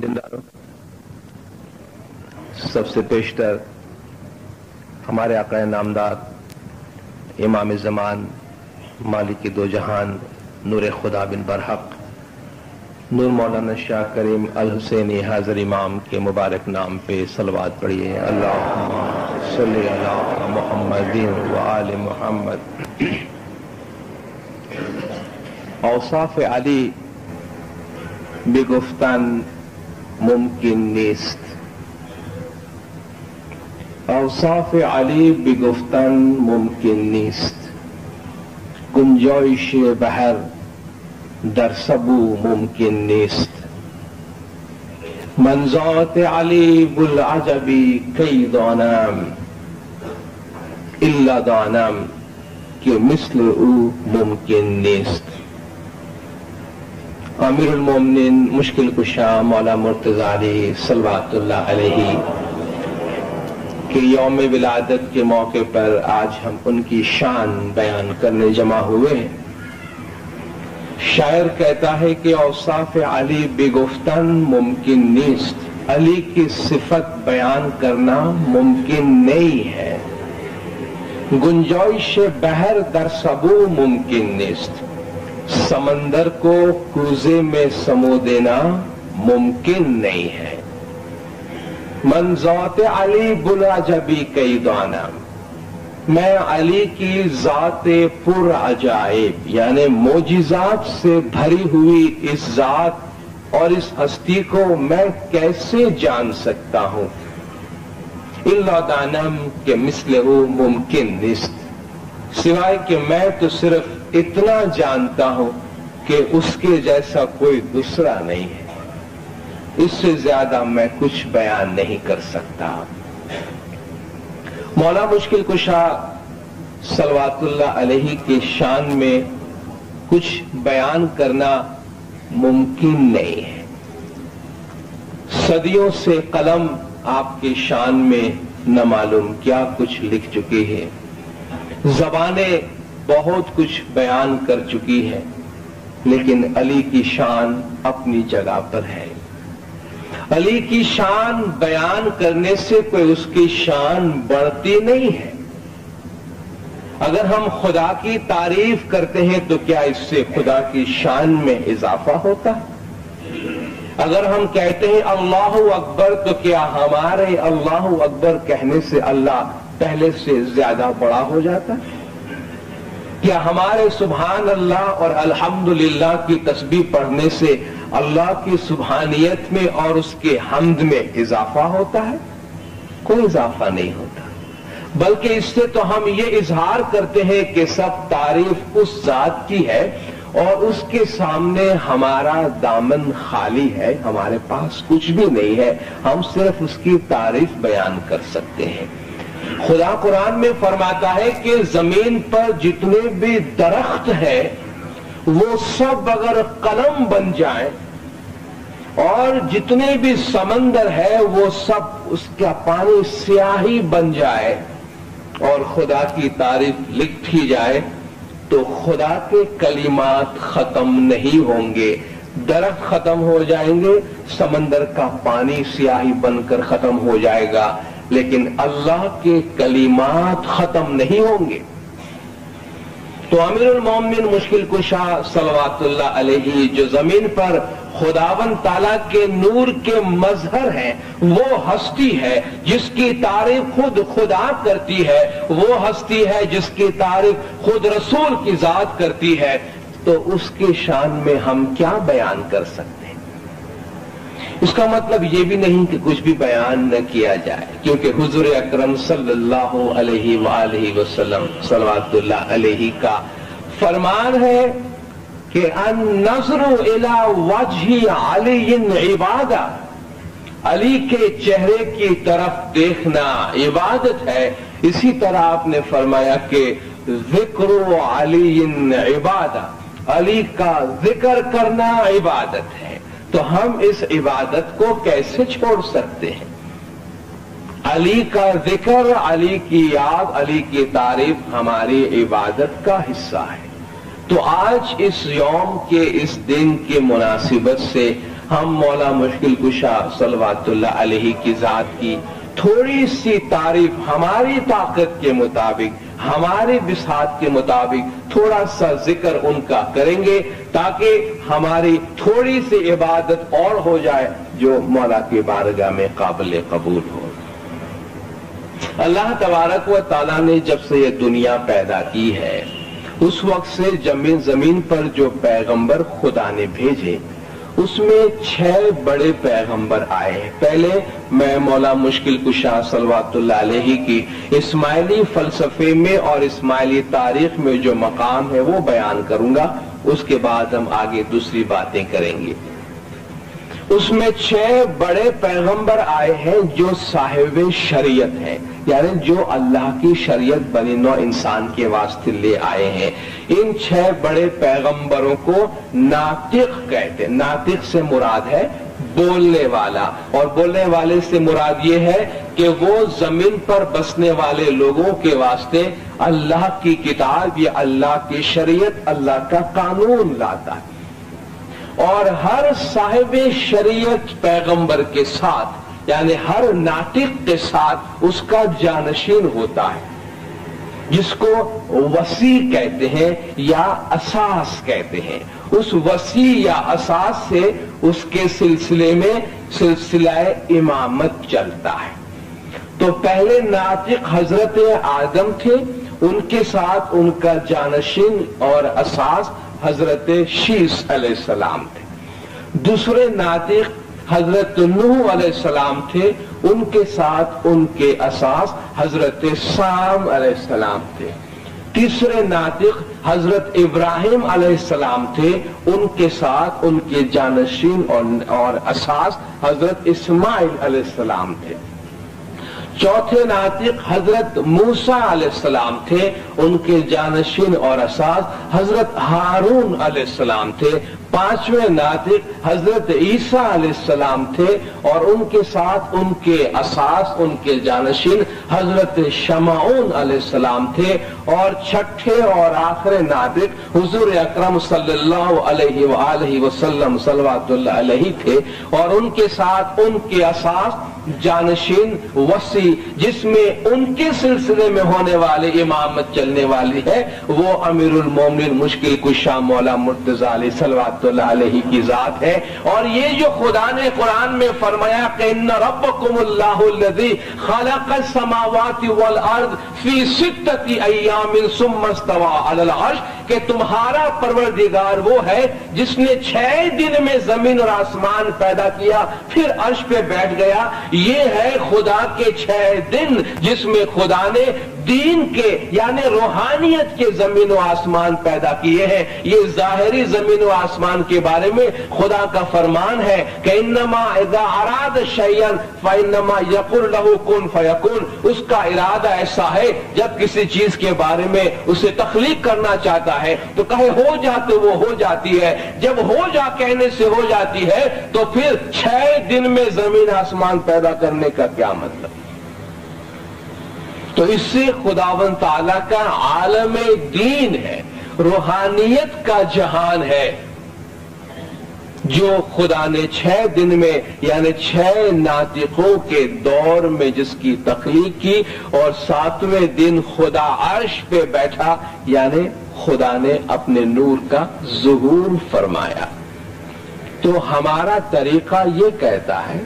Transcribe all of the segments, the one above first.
دینداروں، سب سے پیشتر ہمارے آقا نامدار امام زمان مالک دو جہان نور خدا بن برحق نور مولانا شاہ کریم الحسینی حاضر امام کے مبارک نام پہ صلوات پڑھیے۔ اللہم صلی علی محمد و آل محمد۔ اوصاف علی بگفتن ممکن نیست، اوصاف علی بگفتن ممکن نیست، گنجایش بحر در سبو ممکن نیست، من ذات علی بوالعجبی کی دانم الا دانم کہ مثل او ممکن نیست۔ امیر المومنین مشکل کشا مولا مرتضی علی صلوات اللہ علیہ کہ یوم ولادت کے موقع پر آج ہم ان کی شان بیان کرنے جمع ہوئے ہیں۔ شاعر کہتا ہے کہ اوصاف علی بگفتن ممکن نیست، علی کی صفت بیان کرنا ممکن نہیں ہے، گنجائش بحر در سبو ممکن نیست، سمندر کو کوزے میں سمو دینا ممکن نہیں ہے، من ذات علی بوالعجبی کی دانم، میں علی کی ذات پر عجائب یعنی معجزات سے بھری ہوئی اس ذات اور اس ہستی کو میں کیسے جان سکتا ہوں، الا دانم کہ مثلہ ممکن نیست، سوائے کہ میں تو صرف اتنا جانتا ہوں کہ اس کے جیسا کوئی دوسرا نہیں ہے، اس سے زیادہ میں کچھ بیان نہیں کر سکتا۔ مولا مشکل کشا صلوات اللہ علیہ کی شان میں کچھ بیان کرنا ممکن نہیں ہے، صدیوں سے قلم آپ کی شان میں نہ معلوم کیا کچھ لکھ چکی ہے، زبانیں بہت کچھ بیان کر چکی ہے، لیکن علی کی شان اپنی جگہ پر ہے۔ علی کی شان بیان کرنے سے کوئی اس کی شان بڑھتی نہیں ہے۔ اگر ہم خدا کی تعریف کرتے ہیں تو کیا اس سے خدا کی شان میں اضافہ ہوتا ہے؟ اگر ہم کہتے ہیں اللہ اکبر تو کیا ہمارے اللہ اکبر کہنے سے اللہ پہلے سے زیادہ بڑا ہو جاتا ہے؟ کیا ہمارے سبحان اللہ اور الحمدللہ کی تسبیح پڑھنے سے اللہ کی سبحانیت میں اور اس کے حمد میں اضافہ ہوتا ہے؟ کوئی اضافہ نہیں ہوتا، بلکہ اس سے تو ہم یہ اظہار کرتے ہیں کہ سب تعریف اس ذات کی ہے اور اس کے سامنے ہمارا دامن خالی ہے، ہمارے پاس کچھ بھی نہیں ہے، ہم صرف اس کی تعریف بیان کر سکتے ہیں۔ خدا قرآن میں فرماتا ہے کہ زمین پر جتنے بھی درخت ہیں وہ سب اگر قلم بن جائیں اور جتنے بھی سمندر ہے وہ سب اس کا پانی سیاہی بن جائے اور خدا کی تعریف لکھی جائے تو خدا کے کلمات ختم نہیں ہوں گے، درخت ختم ہو جائیں گے، سمندر کا پانی سیاہی بن کر ختم ہو جائے گا، لیکن اللہ کے کلمات ختم نہیں ہوں گے۔ تو امیر المومنین مشکل کشا صلوات اللہ علیہ جو زمین پر خداوند تعالیٰ کے نور کے مظہر ہیں، وہ ہستی ہے جس کی تعریف خود خدا کرتی ہے، وہ ہستی ہے جس کی تعریف خود رسول کی ذات کرتی ہے، تو اس کی شان میں ہم کیا بیان کر سکتے ہیں؟ اس کا مطلب یہ بھی نہیں کہ کچھ بھی بیان نہ کیا جائے، کیونکہ حضور اکرم صلی اللہ علیہ وآلہ وسلم صلوات اللہ علیہ کا فرمان ہے کہ النظر الی وجہ علی عبادہ، علی کے چہرے کی طرف دیکھنا عبادت ہے۔ اسی طرح آپ نے فرمایا کہ ذکر علی عبادہ، علی کا ذکر کرنا عبادت ہے، تو ہم اس عبادت کو کیسے چھوڑ سکتے ہیں؟ علی کا ذکر، علی کی یاد، علی کی تعریف ہماری عبادت کا حصہ ہے۔ تو آج اس یوم کے اس دن کی مناسبت سے ہم مولا مشکل کشا صلوات اللہ علیہ کی ذات کی تھوڑی سی تعریف ہماری طاقت کے مطابق، ہماری بساط کے مطابق تھوڑا سا ذکر ان کا کریں گے، تاکہ ہماری تھوڑی سی عبادت اور ہو جائے جو مولا کی بارگاہ میں قابل قبول ہو۔ اللہ تبارک و تعالیٰ نے جب سے یہ دنیا پیدا کی ہے، اس وقت سے زمین پر جو پیغمبر خدا نے بھیجے، اس میں 6 بڑے پیغمبر آئے ہیں۔ پہلے میں مولا مشکل کشا صلوات اللہ علیہ کی اسماعیلی فلسفے میں اور اسماعیلی تاریخ میں جو مقام ہے وہ بیان کروں گا، اس کے بعد ہم آگے دوسری باتیں کریں گے۔ اس میں 6 بڑے پیغمبر آئے ہیں جو صاحب شریعت ہیں، یعنی جو اللہ کی شریعت بنی نوع انسان کے واسطے لے آئے ہیں۔ ان 6 بڑے پیغمبروں کو ناطق کہتے ہیں۔ ناطق سے مراد ہے بولنے والا، اور بولنے والے سے مراد یہ ہے کہ وہ زمین پر بسنے والے لوگوں کے واسطے اللہ کی کتاب یا اللہ کی شریعت، اللہ کا قانون لاتا ہے۔ اور ہر صاحب شریعت پیغمبر کے ساتھ، یعنی ہر ناطق کے ساتھ اس کا جانشین ہوتا ہے، جس کو وصی کہتے ہیں یا اساس کہتے ہیں۔ اس وصی یا اساس سے اس کے سلسلے میں سلسلہ امامت چلتا ہے۔ تو پہلے ناطق حضرت آدم تھے، ان کے ساتھ ان کا جانشین اور اساس حضرت شیس علیہ السلام تھے۔ دوسرے ناطق حضرت نوح علیہ السلام تھے، ان کے ساتھ ان کے اساس حضرت سام علیہ السلام تھے۔ تیسرے ناطق حضرت ابراہیم علیہ السلام تھے، ان کے ساتھ ان کے جانشین اور اساس حضرت اسماعیل علیہ السلام تھے۔ چوتھے ناطق حضرت موسیٰ علیہ السلام تھے، ان کے جانشین اور اساس حضرت ہارون علیہ السلام تھے۔ پانچویں ناطق حضرت عیسیٰ علیہ السلام تھے، اور ان کے ساتھ ان کے اساس، ان کے جانشین حضرت شمعون علیہ السلام تھے۔ اور چھٹے اور آخری ناطق حضور اکرم صلی اللہ علیہ وآلہ وسلم صلوات اللہ علیہ تھے، اور ان کے ساتھ ان کے اساس جانشین وصی، جس میں ان کے سلسلے میں ہونے والے امامت چلنے والی ہے، وہ امیر المومنین مشکل کشا مولا مرتضی علیہ صلوات اللہ علیہ کی ذات ہے۔ اور یہ جو خدا نے قرآن میں فرمایا کہ ان ربکم اللہ الذی خلق السماوات والارض فی 6 ایام ثم استوى علی العرش، کہ تمہارا پروردگار وہ ہے جس نے 6 دن میں زمین اور آسمان پیدا کیا، پھر عرش پہ بیٹھ گیا۔ یہ ہے خدا کے 6 دن جس میں خدا نے دین کے یعنی روحانیت کے زمین و آسمان پیدا کیے ہیں۔ یہ ظاہری زمین و آسمان کے بارے میں خدا کا فرمان ہے کہ انما اذا اراد شیئا فانما یقول له کن فیکون۔ اس کا ارادہ ایسا ہے جب کسی چیز کے بارے میں اسے تخلیق کرنا چاہتا ہے تو کہے ہو جاتے وہ ہو جاتی ہے، جب ہو جا کہنے سے ہو جاتی ہے تو پھر 6 دن میں زمین آسمان پیدا کرنے کا کیا مطلب؟ تو اس سے خداوند تعالیٰ کا عالم دین ہے، روحانیت کا جہان ہے، جو خدا نے 6 دن میں یعنی 6 ناطقوں کے دور میں جس کی تخلیق کی، اور 7ویں دن خدا عرش پہ بیٹھا، یعنی خدا نے اپنے نور کا ظہور فرمایا۔ تو ہمارا طریقہ یہ کہتا ہے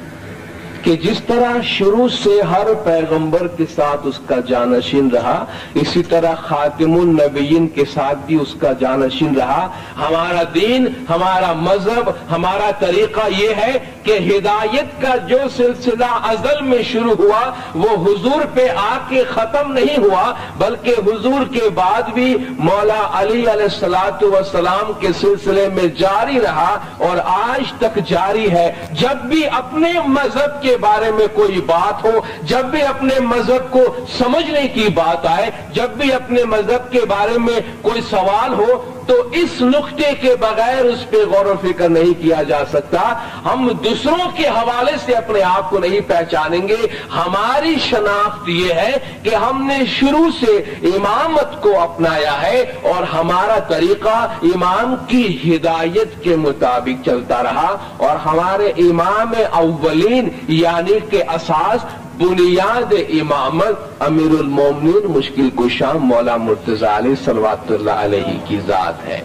کہ جس طرح شروع سے ہر پیغمبر کے ساتھ اس کا جانشین رہا، اسی طرح خاتم النبیین کے ساتھ بھی اس کا جانشین رہا۔ ہمارا دین، ہمارا مذہب، ہمارا طریقہ یہ ہے کہ ہدایت کا جو سلسلہ ازل میں شروع ہوا وہ حضور پہ آ کے ختم نہیں ہوا، بلکہ حضور کے بعد بھی مولا علی علیہ الصلوۃ والسلام کے سلسلے میں جاری رہا اور آج تک جاری ہے۔ جب بھی اپنے مذہب کے بارے میں کوئی بات ہو، جب بھی اپنے مذہب کو سمجھنے کی بات آئے، جب بھی اپنے مذہب کے بارے میں کوئی سوال ہو، تو اس نقطے کے بغیر اس پہ غور و فکر نہیں کیا جا سکتا. ہم دوسروں کے حوالے سے اپنے آپ کو نہیں پہچانیں گے. ہماری شناخت یہ ہے کہ ہم نے شروع سے امامت کو اپنایا ہے اور ہمارا طریقہ امام کی ہدایت کے مطابق چلتا رہا، اور ہمارے امام اولین یعنی کہ اساس بنیاد امامت امیر المومنین مشکل کشا مولا مرتضی علیہ صلوات اللہ علیہ کی ذات ہے.